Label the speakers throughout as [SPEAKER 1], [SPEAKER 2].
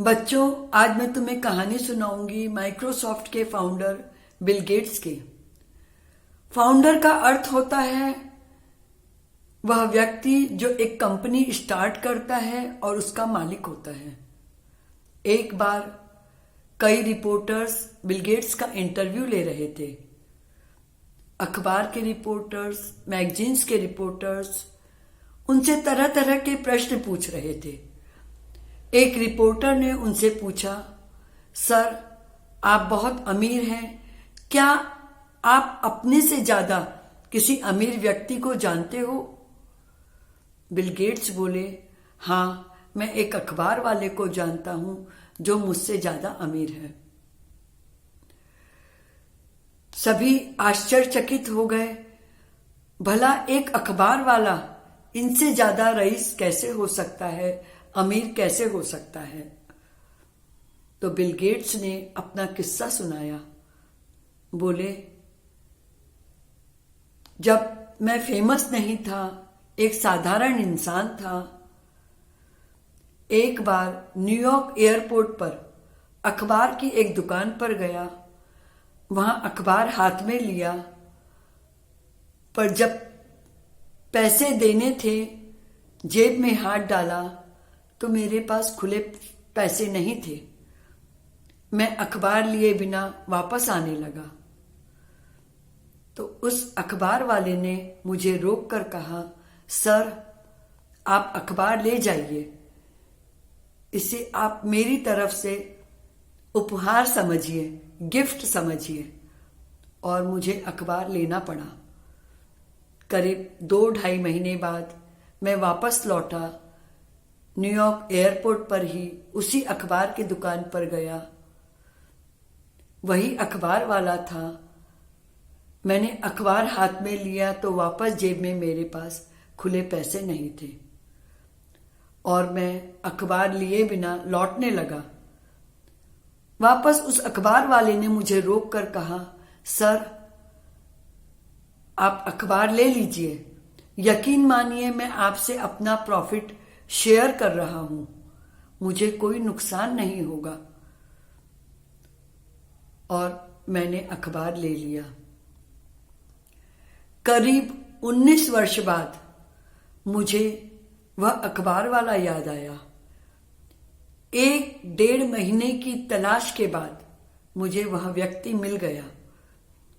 [SPEAKER 1] बच्चों, आज मैं तुम्हें कहानी सुनाऊंगी माइक्रोसॉफ्ट के फाउंडर बिल गेट्स के। फाउंडर का अर्थ होता है वह व्यक्ति जो एक कंपनी स्टार्ट करता है और उसका मालिक होता है। एक बार कई रिपोर्टर्स बिल गेट्स का इंटरव्यू ले रहे थे। अखबार के रिपोर्टर्स, मैगजीन्स के रिपोर्टर्स उनसे तरह तरह के प्रश्न पूछ रहे थे। एक रिपोर्टर ने उनसे पूछा, सर, आप बहुत अमीर हैं, क्या आप अपने से ज्यादा किसी अमीर व्यक्ति को जानते हो? बिल गेट्स बोले, हाँ, मैं एक अखबार वाले को जानता हूं जो मुझसे ज्यादा अमीर है। सभी आश्चर्यचकित हो गए। भला एक अखबार वाला इनसे ज्यादा रईस कैसे हो सकता है, अमीर कैसे हो सकता है? तो बिल गेट्स ने अपना किस्सा सुनाया। बोले, जब मैं फेमस नहीं था, एक साधारण इंसान था, एक बार न्यूयॉर्क एयरपोर्ट पर अखबार की एक दुकान पर गया। वहां अखबार हाथ में लिया, पर जब पैसे देने थे, जेब में हाथ डाला तो मेरे पास खुले पैसे नहीं थे। मैं अखबार लिए बिना वापस आने लगा। तो उस अखबार वाले ने मुझे रोक कर कहा, सर, आप अखबार ले जाइए, इसे आप मेरी तरफ से उपहार समझिए, गिफ्ट समझिए। और मुझे अखबार लेना पड़ा। करीब 2-2.5 महीने बाद मैं वापस लौटा। न्यूयॉर्क एयरपोर्ट पर ही उसी अखबार की दुकान पर गया। वही अखबार वाला था। मैंने अखबार हाथ में लिया तो वापस जेब में मेरे पास खुले पैसे नहीं थे और मैं अखबार लिए बिना लौटने लगा। वापस उस अखबार वाले ने मुझे रोक कर कहा, सर, आप अखबार ले लीजिए, यकीन मानिए मैं आपसे अपना प्रॉफिट शेयर कर रहा हूं, मुझे कोई नुकसान नहीं होगा। और मैंने अखबार ले लिया। करीब 19 वर्ष बाद मुझे वह अखबार वाला याद आया। 1-1.5 महीने की तलाश के बाद मुझे वह व्यक्ति मिल गया।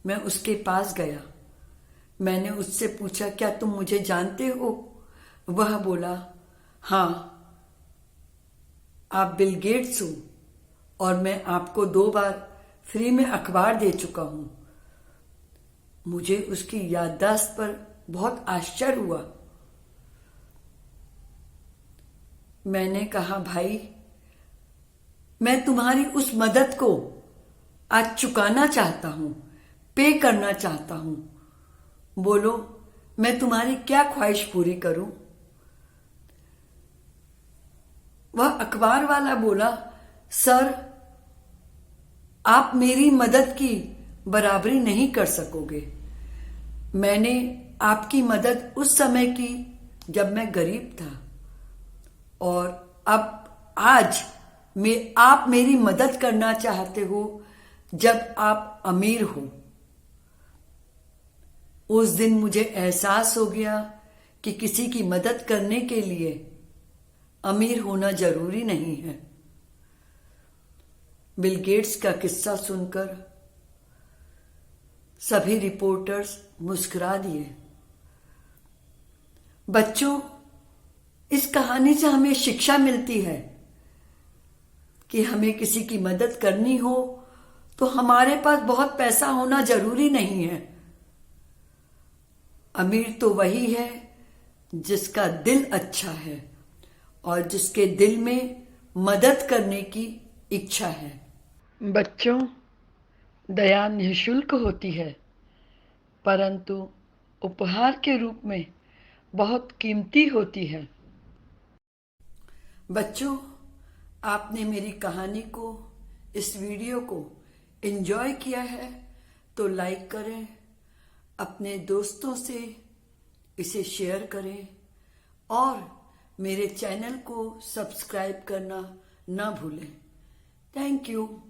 [SPEAKER 1] मैं उसके पास गया। मैंने उससे पूछा, क्या तुम मुझे जानते हो? वह बोला, हाँ, आप बिल गेट्स हो और मैं आपको 2 बार फ्री में अखबार दे चुका हूं। मुझे उसकी याददाश्त पर बहुत आश्चर्य हुआ। मैंने कहा, भाई, मैं तुम्हारी उस मदद को आज चुकाना चाहता हूं, पे करना चाहता हूं। बोलो, मैं तुम्हारी क्या ख्वाहिश पूरी करूं? वह अखबार वाला बोला, सर, आप मेरी मदद की बराबरी नहीं कर सकोगे। मैंने आपकी मदद उस समय की जब मैं गरीब था और अब आज आप मेरी मदद करना चाहते हो जब आप अमीर हो। उस दिन मुझे एहसास हो गया कि किसी की मदद करने के लिए अमीर होना जरूरी नहीं है। बिल गेट्स का किस्सा सुनकर सभी रिपोर्टर्स मुस्कुरा दिए। बच्चों, इस कहानी से हमें शिक्षा मिलती है कि हमें किसी की मदद करनी हो तो हमारे पास बहुत पैसा होना जरूरी नहीं है। अमीर तो वही है जिसका दिल अच्छा है और जिसके दिल में मदद करने की इच्छा है। बच्चों, दया निःशुल्क होती है, परंतु उपहार के रूप में बहुत कीमती होती है। बच्चों, आपने मेरी कहानी को, इस वीडियो को एंजॉय किया है तो लाइक करें, अपने दोस्तों से इसे शेयर करें और मेरे चैनल को सब्सक्राइब करना न भूलें। Thank you.